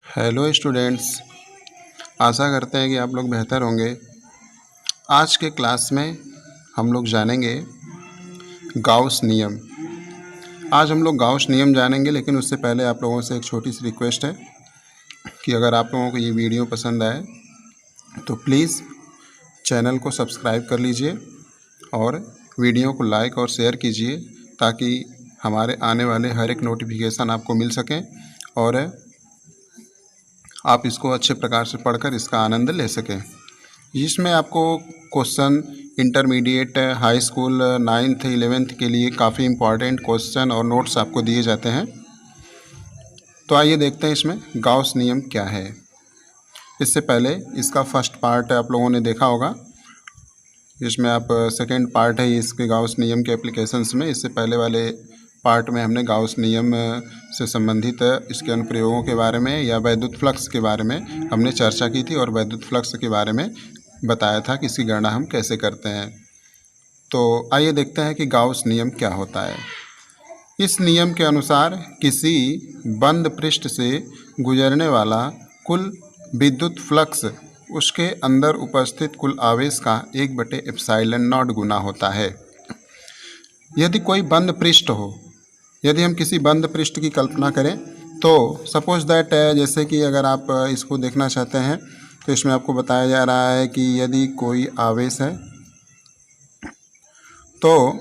Hello students, आशा करते हैं कि आप लोग बेहतर होंगे। आज के क्लास में हम लोग जानेंगे गाउस नियम। आज हम लोग गाउस नियम जानेंगे, लेकिन उससे पहले आप लोगों से एक छोटी सी रिक्वेस्ट है कि अगर आप लोगों को ये वीडियो पसंद आए तो प्लीज़ चैनल को सब्सक्राइब कर लीजिए और वीडियो को लाइक और शेयर कीजिए, ताकि हमारे आने वाले हर एक नोटिफिकेशन आपको मिल सकें और आप इसको अच्छे प्रकार से पढ़कर इसका आनंद ले सकें। जिसमें आपको question intermediate, high school, 9th 11th के लिए काफ़ी इम्पॉर्टेंट क्वेश्चन और नोट्स आपको दिए जाते हैं। तो आइए देखते हैं इसमें गाउस नियम क्या है। इससे पहले इसका फर्स्ट पार्ट आप लोगों ने देखा होगा, जिसमें आप सेकेंड पार्ट है इसके गाउस नियम के एप्लीकेशंस में। इससे पहले वाले पार्ट में हमने गाउस नियम से संबंधित इसके अनुप्रयोगों के बारे में या वैद्युत फ्लक्स के बारे में हमने चर्चा की थी और वैद्युत फ्लक्स के बारे में बताया था कि इसकी गणना हम कैसे करते हैं। तो आइए देखते हैं कि गाउस नियम क्या होता है। इस नियम के अनुसार किसी बंद पृष्ठ से गुजरने वाला कुल विद्युत फ्लक्स उसके अंदर उपस्थित कुल आवेश का 1/ε0 गुना होता है। यदि कोई बंद पृष्ठ हो, यदि हम किसी बंद पृष्ठ की कल्पना करें तो सपोज दैट, जैसे कि अगर आप इसको देखना चाहते हैं तो इसमें आपको बताया जा रहा है कि यदि कोई आवेश है तो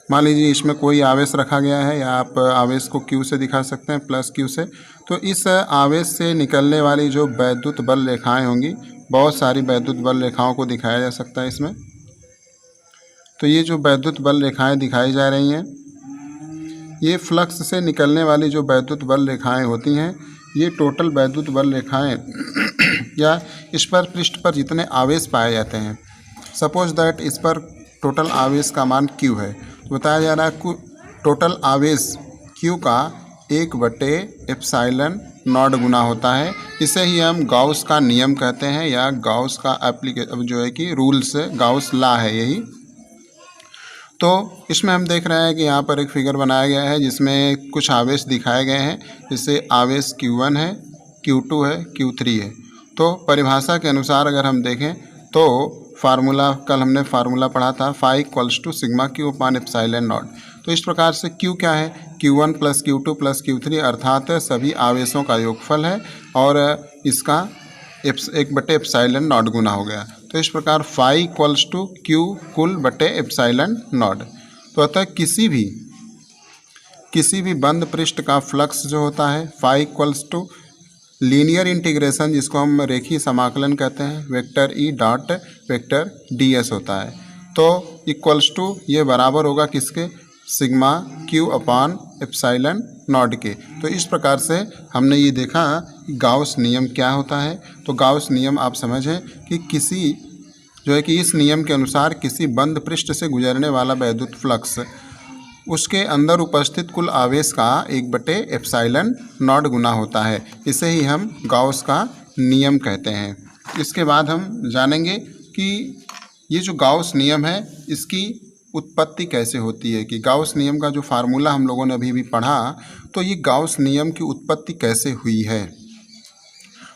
मान लीजिए इसमें कोई आवेश रखा गया है, या आप आवेश को Q से दिखा सकते हैं, प्लस Q से। तो इस आवेश से निकलने वाली जो वैद्युत बल रेखाएं होंगी, बहुत सारी वैद्युत बल रेखाओं को दिखाया जा सकता है इसमें। तो ये जो वैद्युत बल रेखाएं दिखाई जा रही हैं, ये फ्लक्स से निकलने वाली जो वैद्युत बल रेखाएं होती हैं, ये टोटल वैद्युत बल रेखाएं या इस पर पृष्ठ पर जितने आवेश पाए जाते हैं, सपोज दैट इस पर टोटल आवेश का मान Q है, तो बताया जा रहा है टोटल आवेश Q का 1/ε0 गुना होता है। इसे ही हम गाउस का नियम कहते हैं, या गाउस का जो है कि रूल्स, गाउस लॉ है यही। तो इसमें हम देख रहे हैं कि यहाँ पर एक फिगर बनाया गया है जिसमें कुछ आवेश दिखाए गए हैं। जैसे आवेश Q1 है, Q2 है, Q3 है। तो परिभाषा के अनुसार अगर हम देखें तो फार्मूला, कल हमने फार्मूला पढ़ा था, phi equals to sigma Q/ε0। तो इस प्रकार से Q क्या है, Q1 + Q2 + Q3, अर्थात सभी आवेशों का योगफल है और इसका 1/ε0 गुना हो गया। तो इस प्रकार फाई इक्वल्स टू Q कुल बटे ε0। तो अतः किसी भी बंद पृष्ठ का फ्लक्स जो होता है, phi equals to linear integration, जिसको हम रेखीय समाकलन कहते हैं, vector E dot vector ds होता है। तो इक्वल्स टू ये बराबर होगा किसके, सिग्मा Q/ε0 के। तो इस प्रकार से हमने ये देखा गाउस नियम क्या होता है। तो गाउस नियम आप समझें कि किसी जो है कि इस नियम के अनुसार किसी बंद पृष्ठ से गुजरने वाला वैद्युत फ्लक्स उसके अंदर उपस्थित कुल आवेश का 1/ε0 गुना होता है। इसे ही हम गाउस का नियम कहते हैं। इसके बाद हम जानेंगे कि ये जो गाउस नियम है इसकी उत्पत्ति कैसे होती है, कि गाउस नियम का जो फार्मूला हम लोगों ने अभी पढ़ा, तो ये गाउस नियम की उत्पत्ति कैसे हुई है।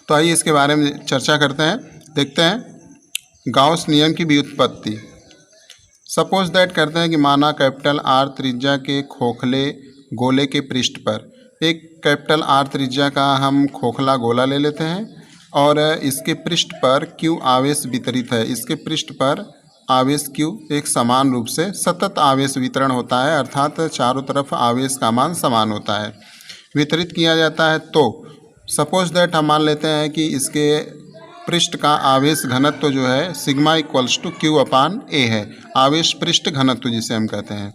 तो आइए इसके बारे में चर्चा करते हैं, देखते हैं गाउस नियम की व्युत्पत्ति। सपोज दैट करते हैं कि माना R त्रिज्या के खोखले गोले के पृष्ठ पर एक R त्रिज्या का हम खोखला गोला ले लेते हैं और इसके पृष्ठ पर Q आवेश वितरित है। इसके पृष्ठ पर आवेश Q एक समान रूप से सतत आवेश वितरण होता है, अर्थात चारों तरफ आवेश का मान समान होता है, वितरित किया जाता है। तो सपोज दैट हम मान लेते हैं कि इसके पृष्ठ का आवेश घनत्व जो है सिग्मा इक्वल्स टू Q/A है, आवेश पृष्ठ घनत्व जिसे हम कहते हैं।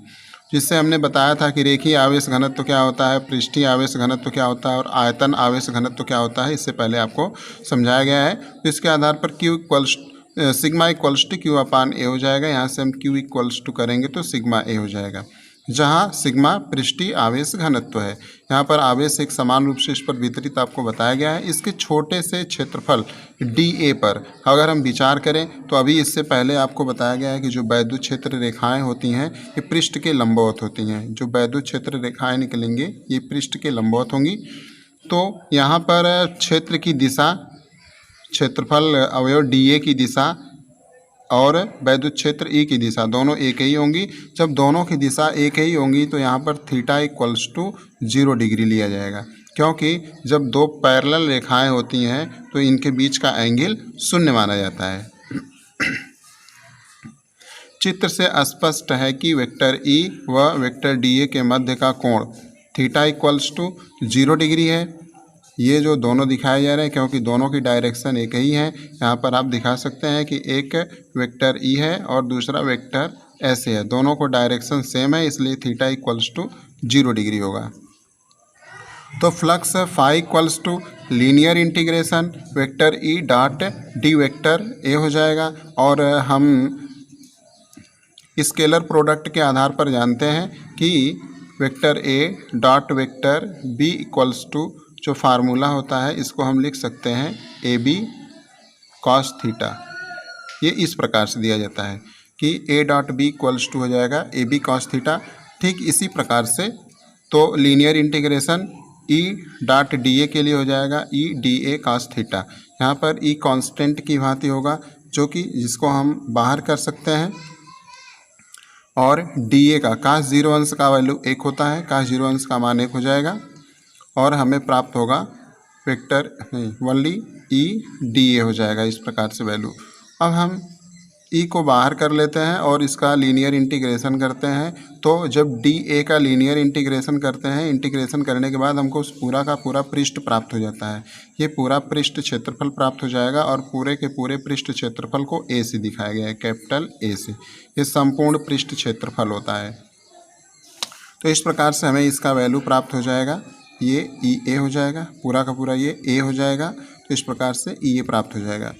जिससे हमने बताया था कि रेखीय आवेश घनत्व क्या होता है, पृष्ठीय आवेश घनत्व क्या होता है और आयतन आवेश घनत्व क्या होता है, इससे पहले आपको समझाया गया है। तो इसके आधार पर सिग्मा इक्वल्स टू Q/A हो जाएगा। यहाँ से हम Q इक्वल्स टू करेंगे तो सिग्मा A हो जाएगा, जहाँ सिग्मा पृष्ठीय आवेश घनत्व है। यहाँ पर आवेश एक समान रूप से इस पर वितरित आपको बताया गया है। इसके छोटे से क्षेत्रफल dA पर अगर हम विचार करें तो अभी इससे पहले आपको बताया गया है कि जो वैद्युत क्षेत्र रेखाएं होती हैं ये पृष्ठ के लंबवत होती हैं। जो वैद्युत क्षेत्र रेखाएं निकलेंगी ये पृष्ठ के लंबवत होंगी। तो यहाँ पर क्षेत्र की दिशा, क्षेत्रफल अवयव dA की दिशा और वैद्युत क्षेत्र E की दिशा दोनों एक ही होंगी। जब दोनों की दिशा एक ही होंगी तो यहाँ पर थीटा इक्वल्स टू 0 डिग्री लिया जाएगा, क्योंकि जब दो पैरेलल रेखाएं होती हैं तो इनके बीच का एंगल शून्य माना जाता है। चित्र से स्पष्ट है कि वेक्टर E व वेक्टर dA के मध्य का कोण थीटा इक्वल्स टू 0 डिग्री है। ये जो दोनों दिखाए जा रहे हैं, क्योंकि दोनों की डायरेक्शन एक ही है, यहाँ पर आप दिखा सकते हैं कि एक वेक्टर E है और दूसरा वेक्टर S है। दोनों को डायरेक्शन सेम है, इसलिए थीटा इक्वल्स टू 0 डिग्री होगा। तो flux phi equals to linear integration vector E dot D vector A हो जाएगा। और हम स्केलर प्रोडक्ट के आधार पर जानते हैं कि vector A dot vector B equals to जो फार्मूला होता है इसको हम लिख सकते हैं AB कॉस थीटा। ये इस प्रकार से दिया जाता है कि A dot B equals to हो जाएगा AB कॉस थीटा। ठीक इसी प्रकार से तो linear integration E dot DA के लिए हो जाएगा E DA कॉस थीटा। यहाँ पर E कांस्टेंट की भांति होगा, जो कि जिसको हम बाहर कर सकते हैं, और DA का काश 0 अंश का वैल्यू 1 होता है, काश 0 अंश का मान 1 हो जाएगा और हमें प्राप्त होगा वेक्टर ओनली E DA हो जाएगा इस प्रकार से वैल्यू। अब हम E को बाहर कर लेते हैं और इसका लीनियर इंटीग्रेशन करते हैं। तो जब DA का लीनियर इंटीग्रेशन करते हैं, इंटीग्रेशन करने के बाद हमको उस पूरा का पूरा पृष्ठ प्राप्त हो जाता है। ये पूरा पृष्ठ क्षेत्रफल प्राप्त हो जाएगा और पूरे के पूरे पृष्ठ क्षेत्रफल को A से दिखाया गया है, कैपिटल A से। ये संपूर्ण पृष्ठ क्षेत्रफल होता है। तो इस प्रकार से हमें इसका वैल्यू प्राप्त हो जाएगा, ये EA हो जाएगा, पूरा का पूरा ये A हो जाएगा। तो इस प्रकार से EA प्राप्त हो जाएगा।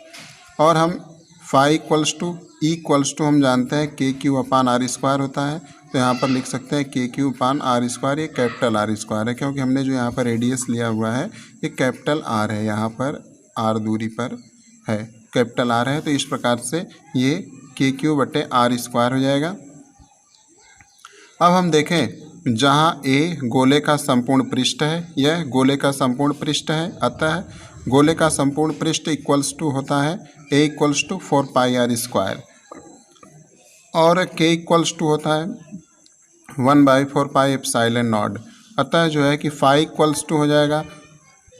और हम phi equals to E equals to हम जानते हैं KQ अपान R स्क्वायर होता है। तो यहाँ पर लिख सकते हैं KQ अपान R स्क्वायर, ये कैपिटल R स्क्वायर है, क्योंकि हमने जो यहाँ पर रेडियस लिया हुआ है ये कैपिटल R है, यहाँ पर R दूरी पर है, कैपिटल R है। तो इस प्रकार से ये KQ बटे R स्क्वायर हो जाएगा। अब हम देखें, जहाँ A गोले का संपूर्ण पृष्ठ है, यह गोले का संपूर्ण पृष्ठ है, अतः गोले का संपूर्ण पृष्ठ इक्वल्स टू होता है A equals to 4 pi R square, और K इक्वल्स टू होता है 1/4 पाई एप्सिलॉन नॉट। अतः जो है कि फाई इक्वल्स टू हो जाएगा,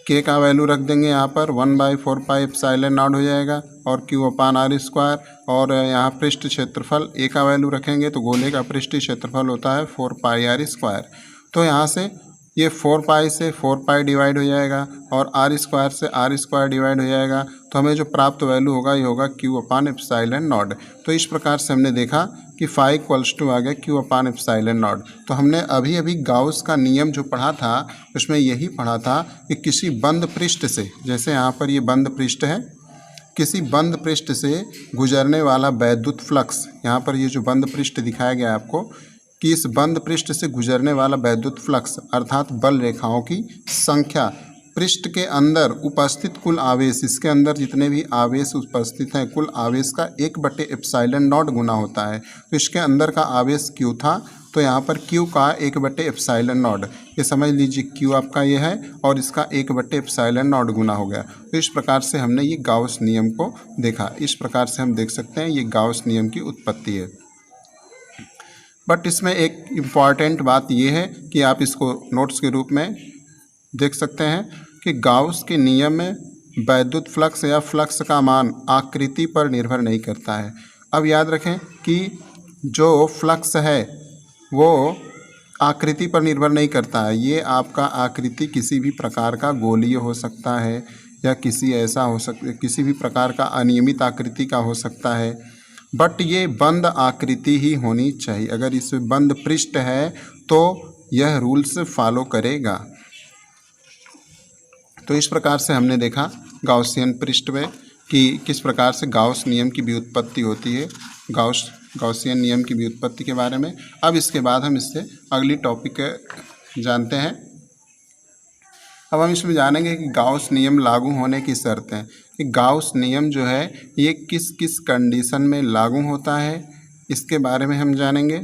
K का वैल्यू रख देंगे यहाँ पर 1/4 पाई एप्सिलॉन नॉट हो जाएगा, और Q अपान R स्क्वायर, और यहाँ पृष्ठ क्षेत्रफल A का वैल्यू रखेंगे तो गोले का पृष्ठ क्षेत्रफल होता है 4 पाई R स्क्वायर। तो यहाँ से ये 4 पाई से 4 पाई डिवाइड हो जाएगा और R स्क्वायर से R स्क्वायर डिवाइड हो जाएगा। तो हमें जो प्राप्त वैल्यू होगा ये होगा Q अपान एप्सिलॉन नॉट। तो इस प्रकार से हमने देखा कि फाई इक्वल्स टू आ गया Q अपान एप्सिलॉन नॉट। तो हमने अभी अभी गाउस का नियम जो पढ़ा था उसमें यही पढ़ा था कि किसी बंद पृष्ठ से, जैसे यहाँ पर ये बंद पृष्ठ है, किसी बंद पृष्ठ से गुजरने वाला वैद्युत फ्लक्स, यहाँ पर ये जो बंद पृष्ठ दिखाया गया है आपको, कि इस बंद पृष्ठ से गुजरने वाला वैद्युत फ्लक्स अर्थात बल रेखाओं की संख्या पृष्ठ के अंदर उपस्थित कुल आवेश, इसके अंदर जितने भी आवेश उपस्थित हैं कुल आवेश का 1/एप्सिलॉन नॉट गुना होता है। तो इसके अंदर का आवेश Q था, तो यहाँ पर Q का 1/एप्सिलॉन नॉट, ये समझ लीजिए Q आपका ये है और इसका 1/एप्सिलॉन नॉट गुना हो गया। तो इस प्रकार से हमने ये गाउस नियम को देखा। इस प्रकार से हम देख सकते हैं ये गाउस नियम की उत्पत्ति है। बट इसमें एक इम्पॉर्टेंट बात ये है कि आप इसको नोट्स के रूप में देख सकते हैं कि गाउस के नियम में वैद्युत फ्लक्स या फ्लक्स का मान आकृति पर निर्भर नहीं करता है। अब याद रखें कि जो फ्लक्स है वो आकृति पर निर्भर नहीं करता है। ये आपका आकृति किसी भी प्रकार का गोलीय हो सकता है या किसी ऐसा हो सकता, किसी भी प्रकार का अनियमित आकृति का हो सकता है, बट ये बंद आकृति ही होनी चाहिए। अगर इसमें बंद पृष्ठ है तो यह रूल्स फॉलो करेगा। तो इस प्रकार से हमने देखा गाउसियन पृष्ठ में कि किस प्रकार से गाउस नियम की व्युत्पत्ति होती है, गाउसियन नियम की व्युत्पत्ति के बारे में। अब इसके बाद हम इससे अगली टॉपिक जानते हैं। अब हम इसमें जानेंगे कि गाउस नियम लागू होने की शर्तें, कि गाउस नियम जो है ये किस किस कंडीशन में लागू होता है, इसके बारे में हम जानेंगे।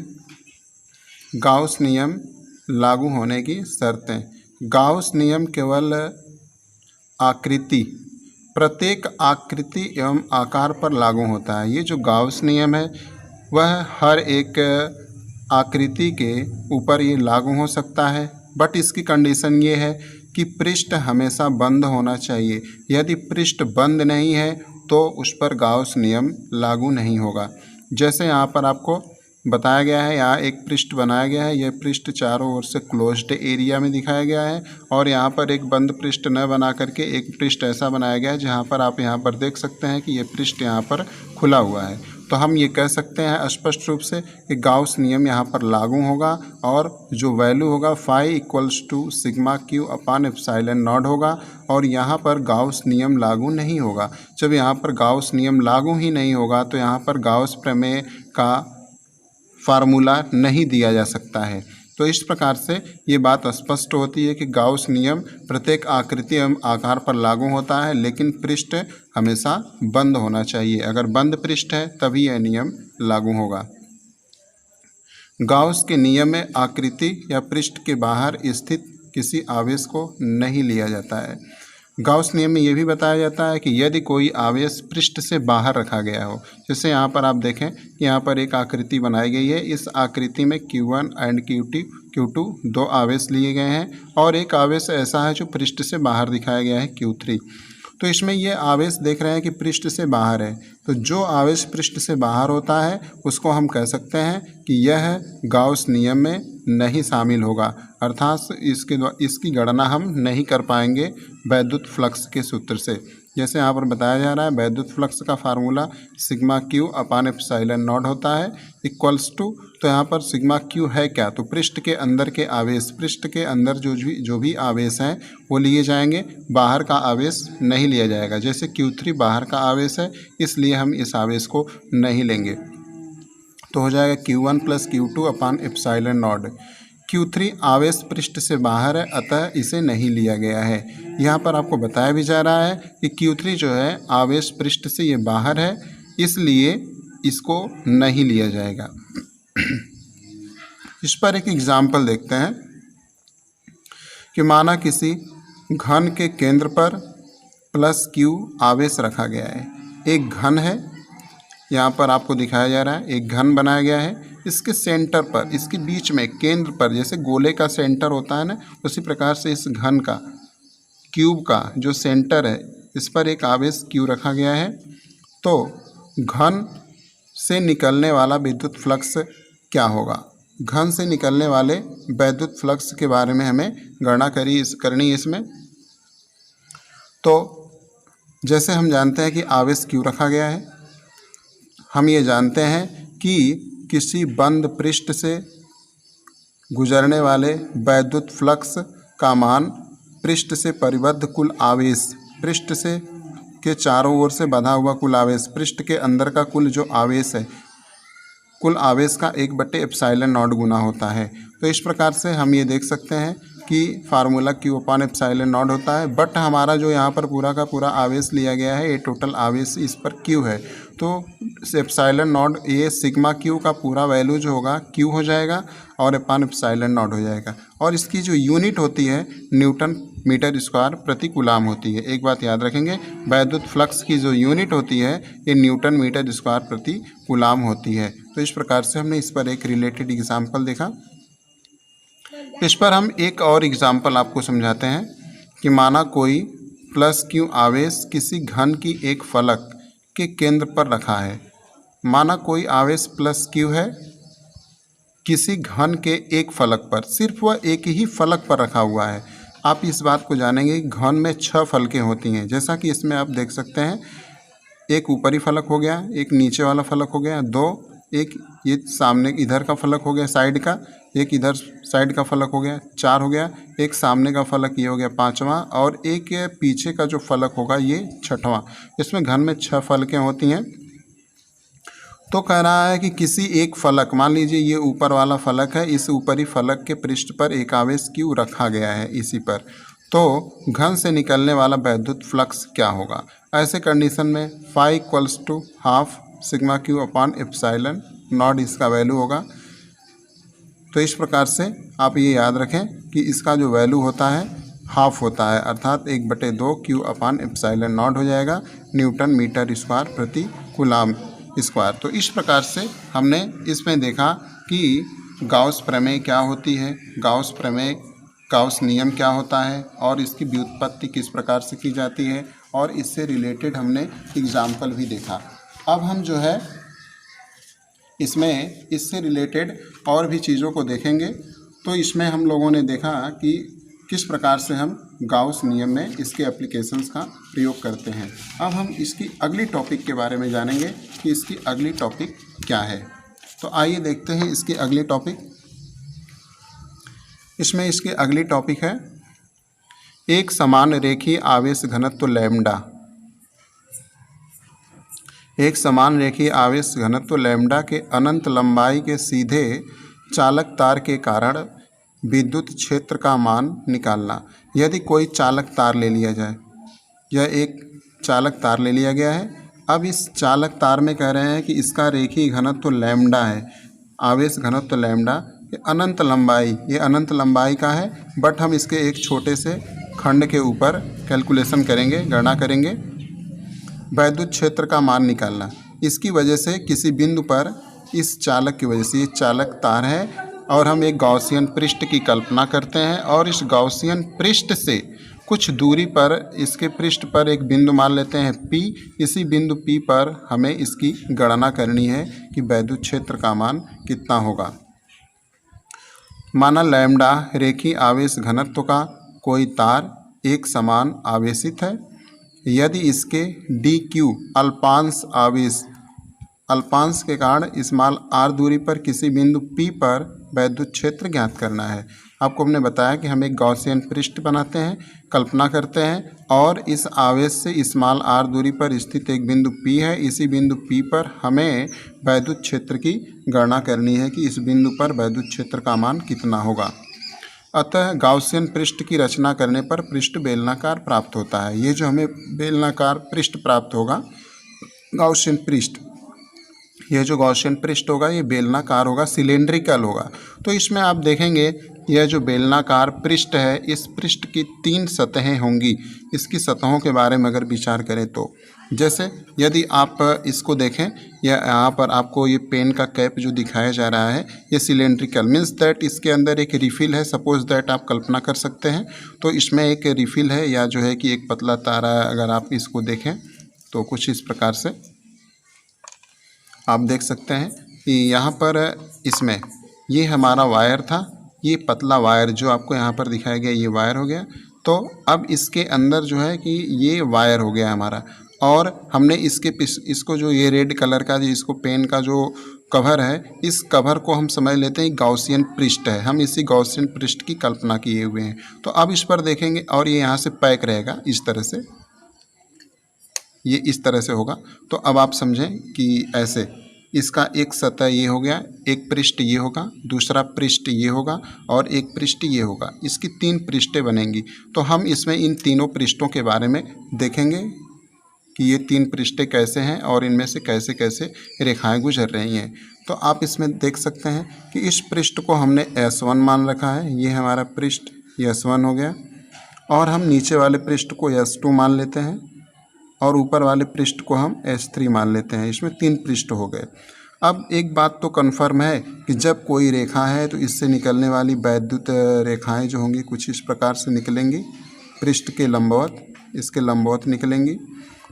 गाउस नियम लागू होने की शर्तें, गाउस नियम केवल आकृति, प्रत्येक आकृति एवं आकार पर लागू होता है। ये जो गाउस नियम है वह हर एक आकृति के ऊपर ये लागू हो सकता है, बट इसकी कंडीशन ये है कि पृष्ठ हमेशा बंद होना चाहिए। यदि पृष्ठ बंद नहीं है तो उस पर गाउस नियम लागू नहीं होगा। जैसे यहाँ पर आपको बताया गया है, यहाँ एक पृष्ठ बनाया गया है, यह पृष्ठ चारों ओर से क्लोज्ड एरिया में दिखाया गया है और यहाँ पर एक बंद पृष्ठ न बना करके एक पृष्ठ ऐसा बनाया गया है जहाँ पर आप यहाँ पर देख सकते हैं कि यह पृष्ठ यहाँ पर खुला हुआ है। तो हम ये कह सकते हैं स्पष्ट रूप से कि गाउस नियम यहाँ पर लागू होगा और जो वैल्यू होगा phi equals to sigma Q upon epsilon naught होगा और यहाँ पर गाउस नियम लागू नहीं होगा। जब यहाँ पर गाउस नियम लागू ही नहीं होगा तो यहाँ पर गाउस प्रमेय का फार्मूला नहीं दिया जा सकता है। तो इस प्रकार से ये बात स्पष्ट होती है कि गाउस नियम प्रत्येक आकृति एवं आकार पर लागू होता है, लेकिन पृष्ठ हमेशा बंद होना चाहिए। अगर बंद पृष्ठ है तभी यह नियम लागू होगा। गाउस के नियम में आकृति या पृष्ठ के बाहर स्थित किसी आवेश को नहीं लिया जाता है। गाउस नियम में यह भी बताया जाता है कि यदि कोई आवेश पृष्ठ से बाहर रखा गया हो, जैसे यहाँ पर आप देखें कि यहाँ पर एक आकृति बनाई गई है, इस आकृति में Q1 एंड Q2 दो आवेश लिए गए हैं और एक आवेश ऐसा है जो पृष्ठ से बाहर दिखाया गया है Q3। तो इसमें ये आवेश देख रहे हैं कि पृष्ठ से बाहर है, तो जो आवेश पृष्ठ से बाहर होता है उसको हम कह सकते हैं कि यह गाउस नियम में नहीं शामिल होगा, अर्थात इसकी गणना हम नहीं कर पाएंगे वैद्युत फ्लक्स के सूत्र से। जैसे यहाँ पर बताया जा रहा है वैद्युत फ्लक्स का formula sigma Q upon epsilon not होता है इक्वल्स टू, तो यहाँ पर सिग्मा क्यू है क्या, तो पृष्ठ के अंदर के आवेश, पृष्ठ के अंदर जो भी आवेश हैं वो लिए जाएंगे, बाहर का आवेश नहीं लिया जाएगा। जैसे Q3 बाहर का आवेश है इसलिए हम इस आवेश को नहीं लेंगे, तो हो जाएगा Q1 plus Q2 upon epsilon not. Q3 आवेश पृष्ठ से बाहर है अतः इसे नहीं लिया गया है। यहाँ पर आपको बताया भी जा रहा है कि Q3 जो है आवेश पृष्ठ से ये बाहर है इसलिए इसको नहीं लिया जाएगा। इस पर एक एग्जाम्पल देखते हैं कि माना किसी घन के केंद्र पर प्लस Q आवेश रखा गया है। एक घन है, यहाँ पर आपको दिखाया जा रहा है एक घन बनाया गया है, इसके सेंटर पर, इसके बीच में केंद्र पर, जैसे गोले का सेंटर होता है ना, उसी प्रकार से इस घन का, क्यूब का जो सेंटर है इस पर एक आवेश Q रखा गया है। तो घन से निकलने वाला विद्युत फ्लक्स क्या होगा, घन से निकलने वाले वैद्युत फ्लक्स के बारे में हमें गणना करनी है इसमें। तो जैसे हम जानते हैं कि आवेश Q रखा गया है, हम ये जानते हैं कि किसी बंद पृष्ठ से गुजरने वाले वैद्युत फ्लक्स का मान पृष्ठ से परिबद्ध कुल आवेश, पृष्ठ से के चारों ओर से बंधा हुआ कुल आवेश, पृष्ठ के अंदर का कुल जो आवेश है, कुल आवेश का 1/एप्सिलॉन नॉट गुना होता है। तो इस प्रकार से हम ये देख सकते हैं कि formula Q upon epsilon not होता है, बट हमारा जो यहाँ पर पूरा का पूरा आवेश लिया गया है ये टोटल आवेश इस पर Q है, तो एप्सिलॉन नॉट ये सिग्मा Q का पूरा वैल्यू जो होगा Q हो जाएगा और अपान एप्सिलॉन नॉट हो जाएगा। और इसकी जो यूनिट होती है न्यूटन मीटर स्क्वायर प्रति कूलाम होती है। एक बात याद रखेंगे, वैद्युत फ्लक्स की जो यूनिट होती है ये न्यूटन मीटर स्क्वायर प्रति कूलाम होती है। तो इस प्रकार से हमने इस पर एक रिलेटेड एग्जाम्पल देखा। इस पर हम एक और एग्जाम्पल आपको समझाते हैं कि माना कोई प्लस Q आवेश किसी घन की एक फलक के केंद्र पर रखा है। माना कोई आवेश प्लस Q है किसी घन के एक फलक पर, सिर्फ वह एक ही फलक पर रखा हुआ है। आप इस बात को जानेंगे कि घन में 6 फलकें होती हैं, जैसा कि इसमें आप देख सकते हैं, एक ऊपरी फलक हो गया, एक नीचे वाला फलक हो गया, 2 एक ये सामने इधर का फलक हो गया साइड का, एक इधर साइड का फलक हो गया, 4 हो गया, एक सामने का फलक ये हो गया 5वां और एक पीछे का जो फलक होगा ये 6वां। इसमें घन में 6 फलकें होती हैं। तो कह रहा है कि किसी एक फलक, मान लीजिए ये ऊपर वाला फलक है, इस ऊपरी फलक के पृष्ठ पर एक आवेश Q रखा गया है इसी पर, तो घन से निकलने वाला वैद्युत फ्लक्स क्या होगा। ऐसे कंडीशन में phi equals to half sigma Q upon epsilon naught इसका वैल्यू होगा। तो इस प्रकार से आप ये याद रखें कि इसका जो वैल्यू होता है हाफ होता है, अर्थात 1/2 Q/ε0 हो जाएगा न्यूटन मीटर स्क्वायर प्रति कूलाम स्क्वायर। तो इस प्रकार से हमने इसमें देखा कि गाउस प्रमेय क्या होती है, गाउस प्रमेय, गाउस नियम क्या होता है और इसकी व्युत्पत्ति किस प्रकार से की जाती है, और इससे रिलेटेड हमने एग्जाम्पल भी देखा। अब हम जो है इसमें इससे रिलेटेड और भी चीज़ों को देखेंगे। तो इसमें हम लोगों ने देखा कि किस प्रकार से हम गाउस नियम में इसके एप्लीकेशंस का प्रयोग करते हैं। अब हम इसकी अगली टॉपिक के बारे में जानेंगे कि इसकी अगली टॉपिक क्या है। तो आइए देखते हैं इसकी अगली टॉपिक। इसमें इसकी अगली टॉपिक है एक समान रेखीय आवेश घनत्व लैम्डा। एक समान रेखीय आवेश घनत्व लैम्डा के अनंत लंबाई के सीधे चालक तार के कारण विद्युत क्षेत्र का मान निकालना। यदि कोई चालक तार ले लिया जाए, यह एक चालक तार ले लिया गया है। अब इस चालक तार में कह रहे हैं कि इसका रेखीय घनत्व लैम्डा है, आवेश घनत्व लैम्डा, ये अनंत लंबाई, ये अनंत लंबाई का है, बट हम इसके एक छोटे से खंड के ऊपर कैलकुलेशन करेंगे, गणना करेंगे। वैद्युत क्षेत्र का मान निकालना। इसकी वजह से किसी बिंदु पर इस चालक की वजह से, ये चालक तार है और हम एक गॉसियन पृष्ठ की कल्पना करते हैं और इस गॉसियन पृष्ठ से कुछ दूरी पर इसके पृष्ठ पर एक बिंदु मान लेते हैं P। इसी बिंदु P पर हमें इसकी गणना करनी है कि वैद्युत क्षेत्र का मान कितना होगा। माना लैम्डा रेखीय आवेश घनत्व का कोई तार एक समान आवेशित है। यदि इसके dq अल्पांश आवेश, अल्पांश के कारण स्मॉल r दूरी पर किसी बिंदु P पर वैद्युत क्षेत्र ज्ञात करना है। आपको हमने बताया कि हम एक गॉसियन पृष्ठ बनाते हैं, कल्पना करते हैं और इस आवेश से स्मॉल r दूरी पर स्थित एक बिंदु P है। इसी बिंदु P पर हमें वैद्युत क्षेत्र की गणना करनी है कि इस बिंदु पर वैद्युत क्षेत्र का मान कितना होगा। अतः गॉसियन पृष्ठ की रचना करने पर पृष्ठ बेलनाकार प्राप्त होता है। ये जो हमें बेलनाकार पृष्ठ प्राप्त होगा, गॉसियन पृष्ठ, यह जो गॉसियन पृष्ठ होगा ये बेलनाकार होगा, सिलेंड्रिकल होगा। तो इसमें आप देखेंगे यह जो बेलनाकार पृष्ठ है, इस पृष्ठ की 3 सतहें होंगी। इसकी सतहों के बारे में अगर विचार करें तो जैसे यदि आप इसको देखें, या यहाँ पर आपको ये पेन का कैप जो दिखाया जा रहा है ये सिलेंड्रिकल मीन्स दैट इसके अंदर एक रिफिल है। सपोज दैट आप कल्पना कर सकते हैं, तो इसमें एक रिफिल है या जो है कि एक पतला तारा, अगर आप इसको देखें तो कुछ इस प्रकार से आप देख सकते हैं कि यहाँ पर इसमें ये हमारा वायर था, ये पतला वायर जो आपको यहाँ पर दिखाया गया ये वायर हो गया। तो अब इसके अंदर जो है कि ये वायर हो गया हमारा, और हमने इसको जो ये रेड कलर का जो इसको पेन का जो कवर है, इस कवर को हम समझ लेते हैं गॉसियन पृष्ठ है। हम इसी गॉसियन पृष्ठ की कल्पना किए हुए हैं। तो अब इस पर देखेंगे और ये यहाँ से पैक रहेगा इस तरह से, ये इस तरह से होगा। तो अब आप समझें कि ऐसे इसका एक सतह ये हो गया, एक पृष्ठ ये होगा, दूसरा पृष्ठ ये होगा और एक पृष्ठ ये होगा। इसकी 3 पृष्ठें बनेंगी। तो हम इसमें इन तीनों पृष्ठों के बारे में देखेंगे कि ये 3 पृष्ठें कैसे हैं और इनमें से कैसे कैसे रेखाएं गुजर रही हैं। तो आप इसमें देख सकते हैं कि इस पृष्ठ को हमने S1 मान रखा है, ये हमारा पृष्ठ S1 हो गया, और हम नीचे वाले पृष्ठ को S2 मान लेते हैं और ऊपर वाले पृष्ठ को हम S3 मान लेते हैं। इसमें 3 पृष्ठ हो गए। अब एक बात तो कन्फर्म है कि जब कोई रेखा है तो इससे निकलने वाली वैद्युत रेखाएं जो होंगी कुछ इस प्रकार से निकलेंगी, पृष्ठ के लंबवत, इसके लंबवत निकलेंगी।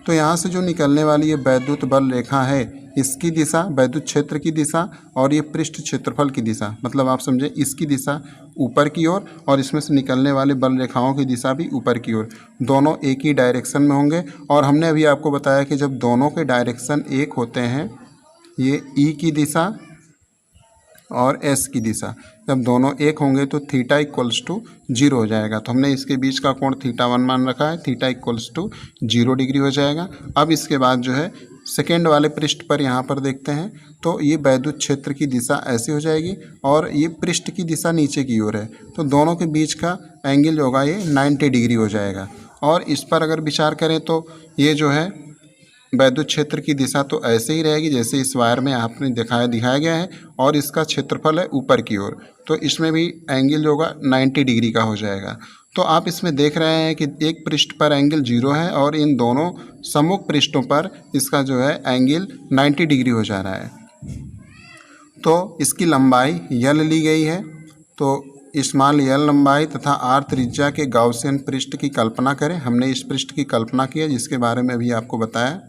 तो यहाँ से जो निकलने वाली ये वैद्युत बल रेखा है, इसकी दिशा वैद्युत क्षेत्र की दिशा और ये पृष्ठ क्षेत्रफल की दिशा, मतलब आप समझें इसकी दिशा ऊपर की ओर और इसमें से निकलने वाले बल रेखाओं की दिशा भी ऊपर की ओर, दोनों एक ही डायरेक्शन में होंगे। और हमने अभी आपको बताया कि जब दोनों के डायरेक्शन एक होते हैं, ये ई की दिशा और एस की दिशा, जब दोनों एक होंगे तो थीटा इक्वल्स टू 0 हो जाएगा। तो हमने इसके बीच का कोण θ1 मान रखा है, थीटा इक्वल्स टू 0 डिग्री हो जाएगा। अब इसके बाद जो है सेकेंड वाले पृष्ठ पर यहाँ पर देखते हैं तो ये वैद्युत क्षेत्र की दिशा ऐसी हो जाएगी और ये पृष्ठ की दिशा नीचे की ओर है। तो दोनों के बीच का एंगल जो होगा ये 90 डिग्री हो जाएगा। और इस पर अगर विचार करें तो ये जो है वैद्युत क्षेत्र की दिशा तो ऐसे ही रहेगी जैसे इस वायर में आपने दिखाया गया है, और इसका क्षेत्रफल है ऊपर की ओर, तो इसमें भी एंगल जो होगा 90 डिग्री का हो जाएगा। तो आप इसमें देख रहे हैं कि एक पृष्ठ पर एंगल 0 है और इन दोनों सम्मुख पृष्ठों पर इसका जो है एंगल 90 डिग्री हो जा रहा है। तो इसकी लंबाई यल ली गई है। तो स्मॉल यल लंबाई तथा आर त्रिज्या के गाउसियन पृष्ठ की कल्पना करें। हमने इस पृष्ठ की कल्पना की है जिसके बारे में अभी आपको बताया।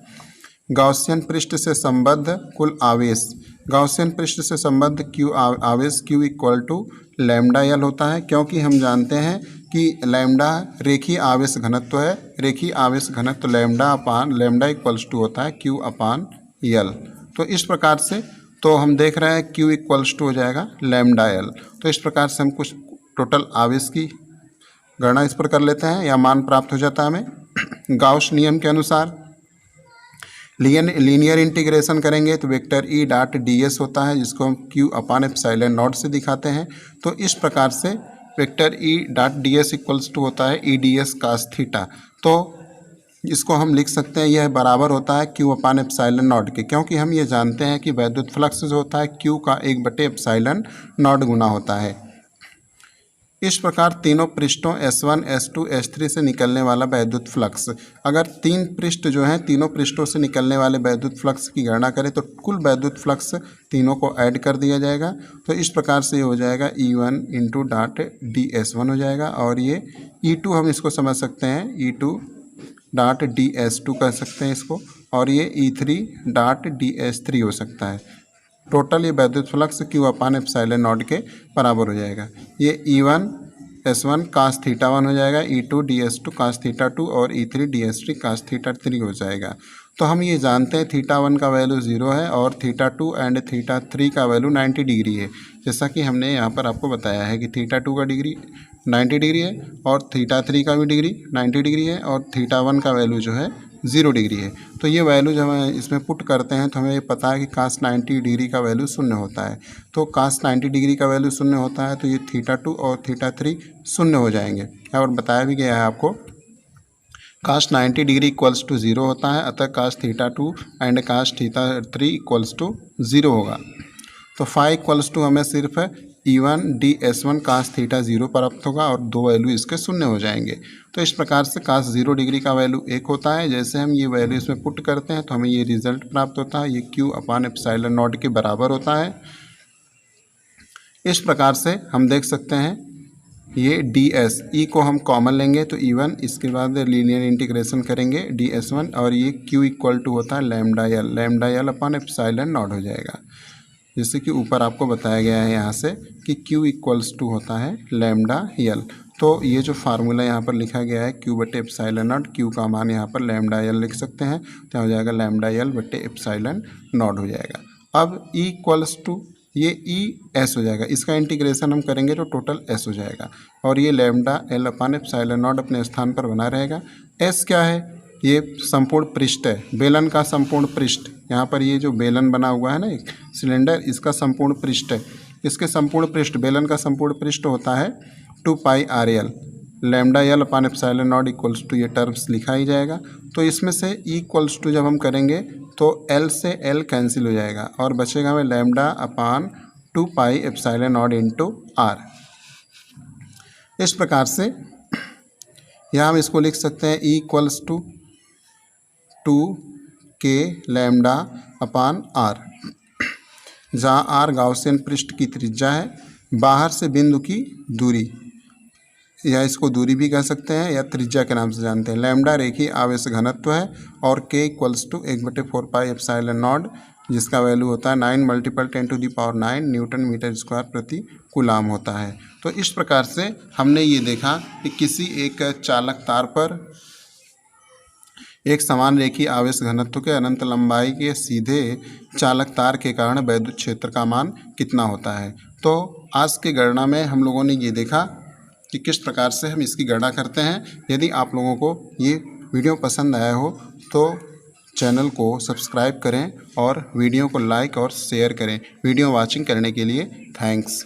गाउसियन पृष्ठ से संबद्ध कुल आवेश, गाउसियन पृष्ठ से संबद्ध क्यू आवेश Q इक्वल टू लैम्डा यल होता है, क्योंकि हम जानते हैं कि लैम्डा रेखीय आवेश घनत्व है। रेखीय आवेश घनत्व लैम्डा इक्वल्स टू होता है Q अपान यल। तो इस प्रकार से तो हम देख रहे हैं Q इक्वल्स टू हो जाएगा लैम्डा यल। तो इस प्रकार से हम कुछ टोटल आवेश की गणना इस पर कर लेते हैं या मान प्राप्त हो जाता है हमें। गाउस नियम के अनुसार लीनियर इंटीग्रेशन करेंगे तो vector E dot D S होता है, जिसको हम Q अपान एप्सिलॉन नॉट से दिखाते हैं। तो इस प्रकार से vector E dot D S equals to होता है E D S cos theta. तो इसको हम लिख सकते हैं, यह बराबर होता है Q अपान एप्सिलॉन नॉट के, क्योंकि हम ये जानते हैं कि वैद्युत फ्लक्स जो होता है Q का 1/एप्सिलॉन नॉट गुना होता है। इस प्रकार तीनों पृष्ठों S1, S2, S3 से निकलने वाला वैद्युत फ्लक्स, अगर तीन पृष्ठ जो हैं तीनों पृष्ठों से निकलने वाले वैद्युत फ्लक्स की गणना करें तो कुल वैद्युत फ्लक्स तीनों को ऐड कर दिया जाएगा। तो इस प्रकार से ये हो जाएगा E1 इंटू डॉट DS1 हो जाएगा, और ये E2 हम इसको समझ सकते हैं E2 डॉट DS2 कह सकते हैं इसको, और ये E3 डॉट DS3 हो सकता है। टोटल ये वैद्युत flux Q upon epsilon not के बराबर हो जाएगा। ये E1 S1 कास थीटा 1 हो जाएगा, E2 DS2 कास थीटा 2 और E3 DS3 कास थीटा 3 हो जाएगा। तो हम ये जानते हैं थीटा 1 का वैल्यू 0 है और थीटा 2 एंड थीटा 3 का वैल्यू 90 डिग्री है, जैसा कि हमने यहाँ पर आपको बताया है कि थीटा 2 का डिग्री 90 डिग्री है और थीटा 3 का भी डिग्री 90 डिग्री है और थीटा 1 का वैल्यू जो है 0 डिग्री है। तो ये वैल्यू जब हम इसमें पुट करते हैं तो हमें ये पता है कि कास 90 डिग्री का वैल्यू 0 होता है। तो कास 90 डिग्री का वैल्यू 0 होता है तो ये थीटा 2 और थीटा 3 0 हो जाएंगे, और बताया भी गया है आपको कास 90 डिग्री इक्वल्स टू 0 होता है, अतः cos theta 2 and cos theta 3 equals to 0 होगा। तो फाई इक्वल्स टू हमें सिर्फ E1 DS1 कास थीटा 0 प्राप्त होगा और दो वैल्यू इसके 0 हो जाएंगे। तो इस प्रकार से कास 0 डिग्री का वैल्यू 1 होता है। जैसे हम ये वैल्यू इसमें पुट करते हैं तो हमें ये रिजल्ट प्राप्त होता है, ये Q अपान एप्सिलॉन नॉट के बराबर होता है। इस प्रकार से हम देख सकते हैं ये DS E को हम कॉमन लेंगे तो E1, इसके बाद लीनियर इंटीग्रेशन करेंगे DS1 और ये Q इक्वल टू होता है lambda L upon epsilon not हो जाएगा, जैसे कि ऊपर आपको बताया गया है यहाँ से कि Q इक्वल्स टू होता है लैम्डा यल। तो ये जो फार्मूला यहाँ पर लिखा गया है Q बटे एप्सिलॉन नॉट, Q का मान यहाँ पर लैम्डा यल लिख सकते हैं, तो हो जाएगा लैम्डा यल बटे एप्सिलॉन नॉट हो जाएगा। अब E इक्वल्स टू ये ES हो जाएगा, इसका इंटीग्रेशन हम करेंगे तो टोटल S हो जाएगा, और ये lambda L upon epsilon not अपने स्थान पर बना रहेगा। S क्या है? ये संपूर्ण पृष्ठ है, बेलन का संपूर्ण पृष्ठ। यहाँ पर ये जो बेलन बना हुआ है ना एक सिलेंडर, इसका संपूर्ण पृष्ठ है। इसके संपूर्ण पृष्ठ, बेलन का संपूर्ण पृष्ठ होता है 2 pi RL lambda L upon epsilon naught equals to, ये टर्म्स लिखा ही जाएगा। तो इसमें से E इक्वल्स टू जब हम करेंगे तो L से L कैंसिल हो जाएगा और बचेगा हमें lambda upon 2 pi epsilon not into R। इस प्रकार से यहाँ हम इसको लिख सकते हैं E equals to 2K lambda upon R, जहाँ R गाउसियन पृष्ठ की त्रिज्या है, बाहर से बिंदु की दूरी, या इसको दूरी भी कह सकते हैं या त्रिज्या के नाम से जानते हैं। लैम्डा रेखीय आवेश घनत्व है और K equals to 1/4 pi epsilon naught, जिसका वैल्यू होता है 9 × 10⁹ न्यूटन मीटर स्क्वायर प्रति कूलाम होता है। तो इस प्रकार से हमने ये देखा कि किसी एक चालक तार पर एक समान रेखीय आवेश घनत्व के अनंत लंबाई के सीधे चालक तार के कारण वैद्युत क्षेत्र का मान कितना होता है। तो आज की गणना में हम लोगों ने ये देखा कि किस प्रकार से हम इसकी गणना करते हैं। यदि आप लोगों को ये वीडियो पसंद आया हो तो चैनल को सब्सक्राइब करें और वीडियो को लाइक और शेयर करें। वीडियो वॉचिंग करने के लिए थैंक्स।